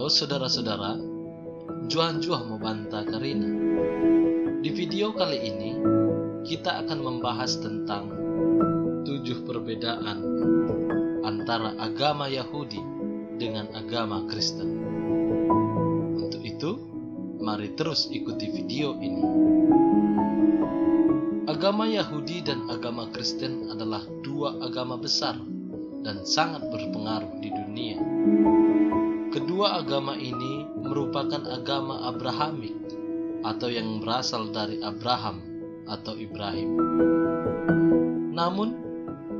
Halo saudara-saudara, Juan mau banta Karina. Di video kali ini, kita akan membahas tentang 7 perbedaan antara agama Yahudi dengan agama Kristen. Untuk itu, mari terus ikuti video ini. Agama Yahudi dan agama Kristen adalah 2 agama besar dan sangat berpengaruh di dunia. Kedua agama ini merupakan agama Abrahamik atau yang berasal dari Abraham atau Ibrahim. Namun,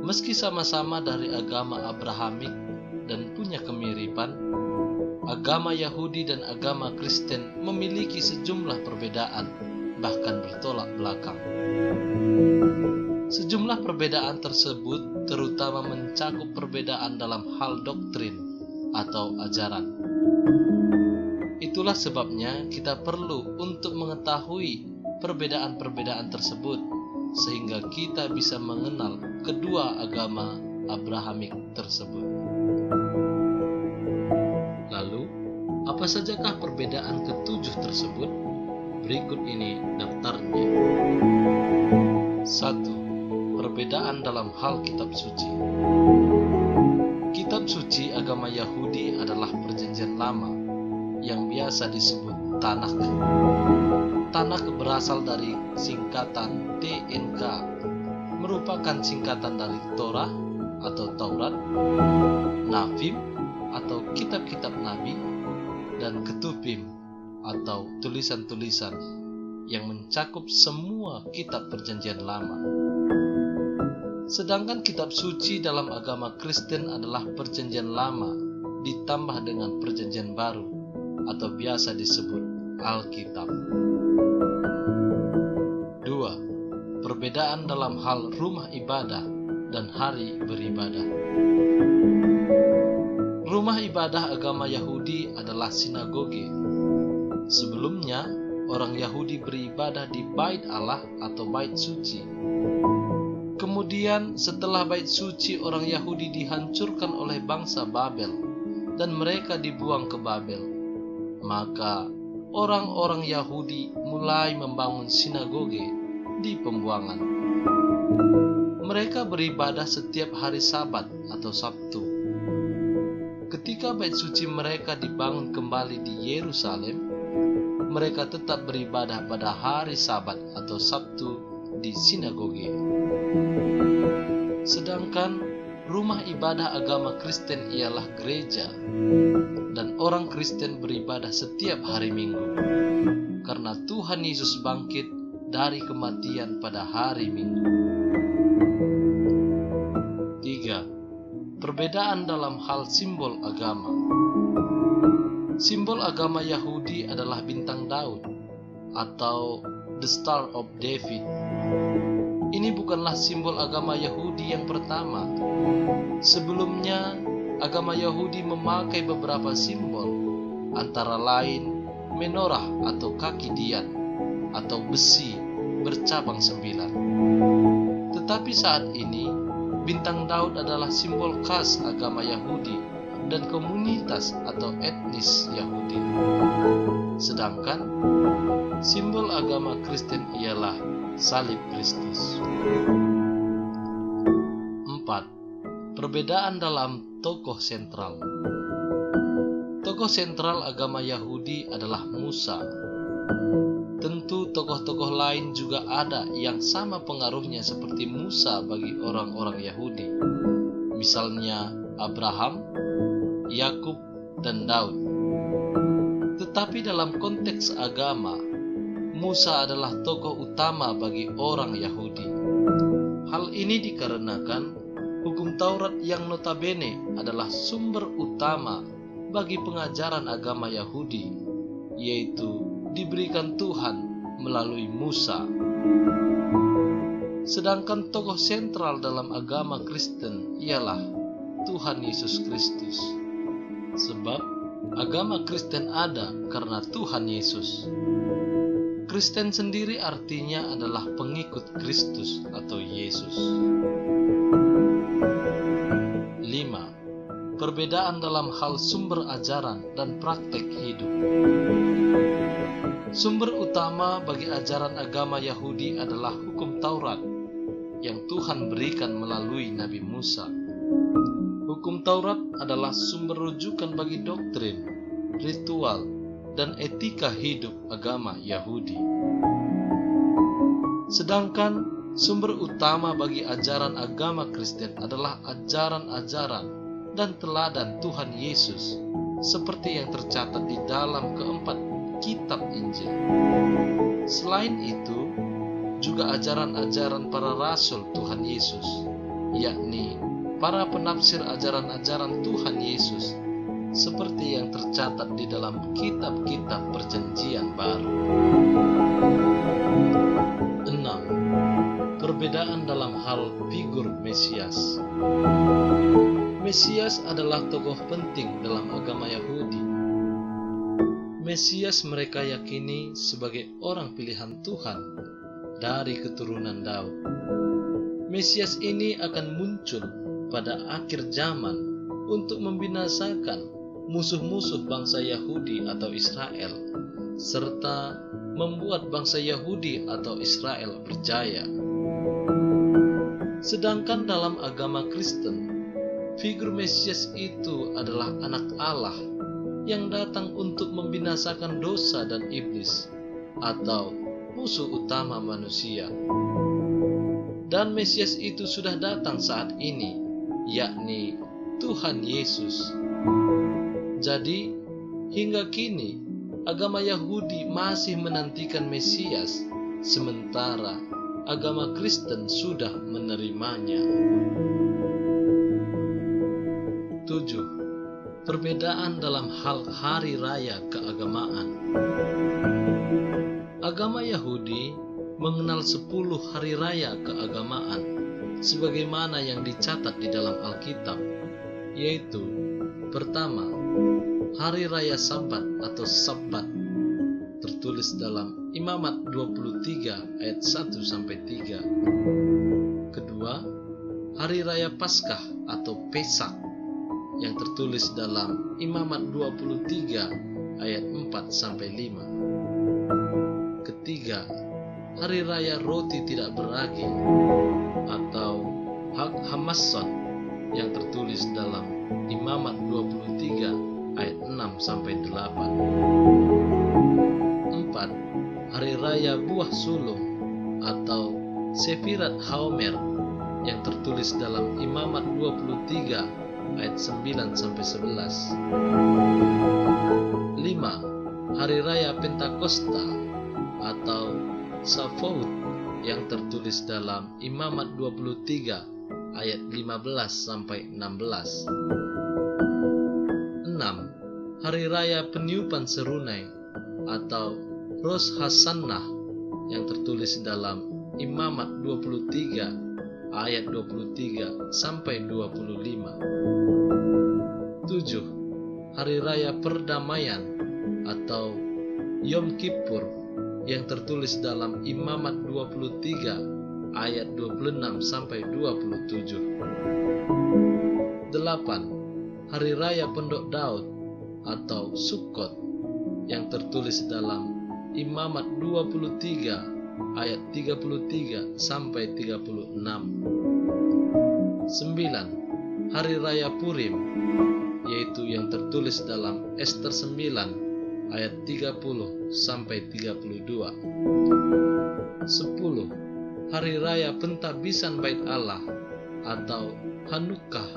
meski sama-sama dari agama Abrahamik dan punya kemiripan, agama Yahudi dan agama Kristen memiliki sejumlah perbedaan, bahkan bertolak belakang. Sejumlah perbedaan tersebut terutama mencakup perbedaan dalam hal doktrin atau ajaran. Itulah sebabnya kita perlu untuk mengetahui perbedaan-perbedaan tersebut sehingga kita bisa mengenal kedua agama Abrahamik tersebut. Lalu, apa sajakah perbedaan ke-7 tersebut? Berikut ini daftarnya. 1. Perbedaan dalam hal kitab suci. Kitab suci agama Yahudi adalah Perjanjian Lama yang biasa disebut Tanakh. Tanakh berasal dari singkatan TNK, merupakan singkatan dari Torah atau Taurat, Navim atau kitab-kitab Nabi, dan Ketuvim atau tulisan-tulisan yang mencakup semua kitab Perjanjian Lama. Sedangkan kitab suci dalam agama Kristen adalah Perjanjian Lama ditambah dengan Perjanjian Baru atau biasa disebut Alkitab. 2. Perbedaan dalam hal rumah ibadah dan hari beribadah. Rumah ibadah agama Yahudi adalah sinagoge. Sebelumnya, orang Yahudi beribadah di Bait Allah atau Bait Suci. Kemudian setelah Bait Suci orang Yahudi dihancurkan oleh bangsa Babel dan mereka dibuang ke Babel, maka orang-orang Yahudi mulai membangun sinagoge di pembuangan. Mereka beribadah setiap hari Sabat atau Sabtu. Ketika Bait Suci mereka dibangun kembali di Yerusalem, mereka tetap beribadah pada hari Sabat atau Sabtu di sinagoge. Sedangkan rumah ibadah agama Kristen ialah gereja, dan orang Kristen beribadah setiap hari Minggu karena Tuhan Yesus bangkit dari kematian pada hari Minggu. 3. Perbedaan dalam hal simbol agama. Simbol agama Yahudi adalah bintang Daud atau The Star of David. Ini bukanlah simbol agama Yahudi yang pertama. Sebelumnya, agama Yahudi memakai beberapa simbol, antara lain menorah atau kaki dian, atau besi bercabang 9. Tetapi saat ini, bintang Daud adalah simbol khas agama Yahudi dan komunitas atau etnis Yahudi. Sedangkan simbol agama Kristen ialah salib Kristus. 4. Perbedaan dalam tokoh sentral. Tokoh sentral agama Yahudi adalah Musa. Tentu tokoh-tokoh lain juga ada yang sama pengaruhnya seperti Musa bagi orang-orang Yahudi. Misalnya Abraham, Yakub, dan Daud. Tetapi dalam konteks agama, Musa adalah tokoh utama bagi orang Yahudi. Hal ini dikarenakan hukum Taurat yang notabene adalah sumber utama bagi pengajaran agama Yahudi, yaitu diberikan Tuhan melalui Musa. Sedangkan tokoh sentral dalam agama Kristen ialah Tuhan Yesus Kristus. Sebab agama Kristen ada karena Tuhan Yesus. Kristen sendiri artinya adalah pengikut Kristus atau Yesus. 5. perbedaan dalam hal sumber ajaran dan praktek hidup. Sumber utama bagi ajaran agama Yahudi adalah hukum Taurat yang Tuhan berikan melalui Nabi Musa. Hukum Taurat adalah sumber rujukan bagi doktrin, ritual, dan etika hidup agama Yahudi. Sedangkan sumber utama bagi ajaran agama Kristen adalah ajaran-ajaran dan teladan Tuhan Yesus, seperti yang tercatat di dalam keempat kitab Injil. Selain itu, juga ajaran-ajaran para rasul Tuhan Yesus, yakni para penafsir ajaran-ajaran Tuhan Yesus, seperti yang tercatat di dalam kitab-kitab Perjanjian Baru. 6. Perbedaan dalam hal figur Mesias. Mesias adalah tokoh penting dalam agama Yahudi. Mesias mereka yakini sebagai orang pilihan Tuhan dari keturunan Daud. Mesias ini akan muncul pada akhir zaman untuk membinasakan musuh-musuh bangsa Yahudi atau Israel, serta membuat bangsa Yahudi atau Israel berjaya. Sedangkan dalam agama Kristen, figur Mesias itu adalah anak Allah yang datang untuk membinasakan dosa dan iblis, atau musuh utama manusia. Dan Mesias itu sudah datang saat ini, yakni Tuhan Yesus. Jadi, hingga kini, agama Yahudi masih menantikan Mesias, sementara agama Kristen sudah menerimanya. 7. Perbedaan dalam hal hari raya keagamaan. Agama Yahudi mengenal 10 hari raya keagamaan sebagaimana yang dicatat di dalam Alkitab, yaitu pertama, hari raya Sabat atau Sabat, tertulis dalam Imamat 23 ayat 1-3. Kedua, hari raya Paskah atau Pesak yang tertulis dalam Imamat 23 ayat 4-5. Ketiga, hari raya roti tidak beragi atau Hag Hamasson yang tertulis dalam Imamat 23 ayat 6-8. 4. Hari raya buah sulung atau Sefirat Haomer yang tertulis dalam Imamat 23 ayat 9-11. 5. Hari raya Pentakosta atau Shavuot yang tertulis dalam Imamat 23 ayat 15-16. 6. Hari raya Peniupan Serunai atau Rosh Hashanah yang tertulis dalam Imamat 23 ayat 23-25. 7. Hari raya Perdamaian atau Yom Kippur yang tertulis dalam Imamat 23 ayat 26-27. 8. Hari raya Pendok Daud atau Sukkot yang tertulis dalam Imamat 23 ayat 33-36. 9. Hari raya Purim, yaitu yang tertulis dalam Ester 9 ayat 30-32. 10. Hari raya Pentabisan Bait Allah atau Hanukkah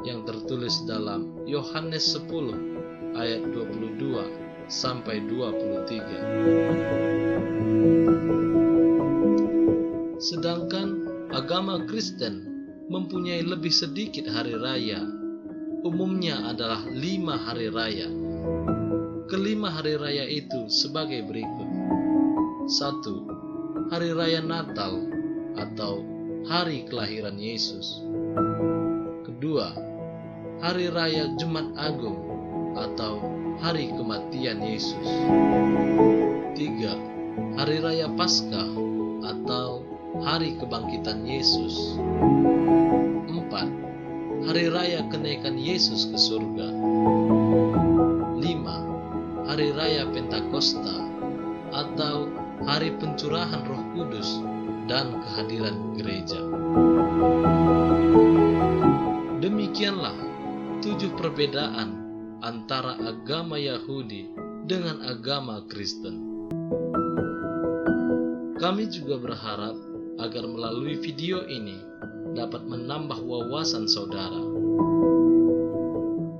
yang tertulis dalam Yohanes 10 ayat 22-23. Sedangkan agama Kristen mempunyai lebih sedikit hari raya. Umumnya adalah 5 hari raya. Kelima hari raya itu sebagai berikut. 1. Hari raya Natal atau hari kelahiran Yesus. Kedua, hari raya Jumat Agung atau hari kematian Yesus. 3. Hari raya Paskah atau hari kebangkitan Yesus. 4. Hari Raya Kenaikan Yesus ke Surga. 5. Hari Raya Pentakosta atau Hari Pencurahan Roh Kudus dan kehadiran gereja. Demikianlah 7 perbedaan antara agama Yahudi dengan agama Kristen. Kami juga berharap agar melalui video ini dapat menambah wawasan saudara.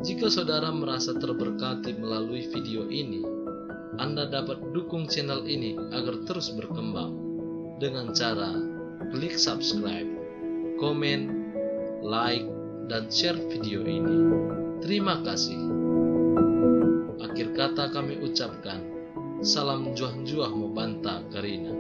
Jika saudara merasa terberkati melalui video ini, Anda dapat dukung channel ini agar terus berkembang dengan cara klik subscribe, komen, like, dan share video ini. Terima kasih. Akhir kata kami ucapkan, salam juah-juah Mobanta Karina.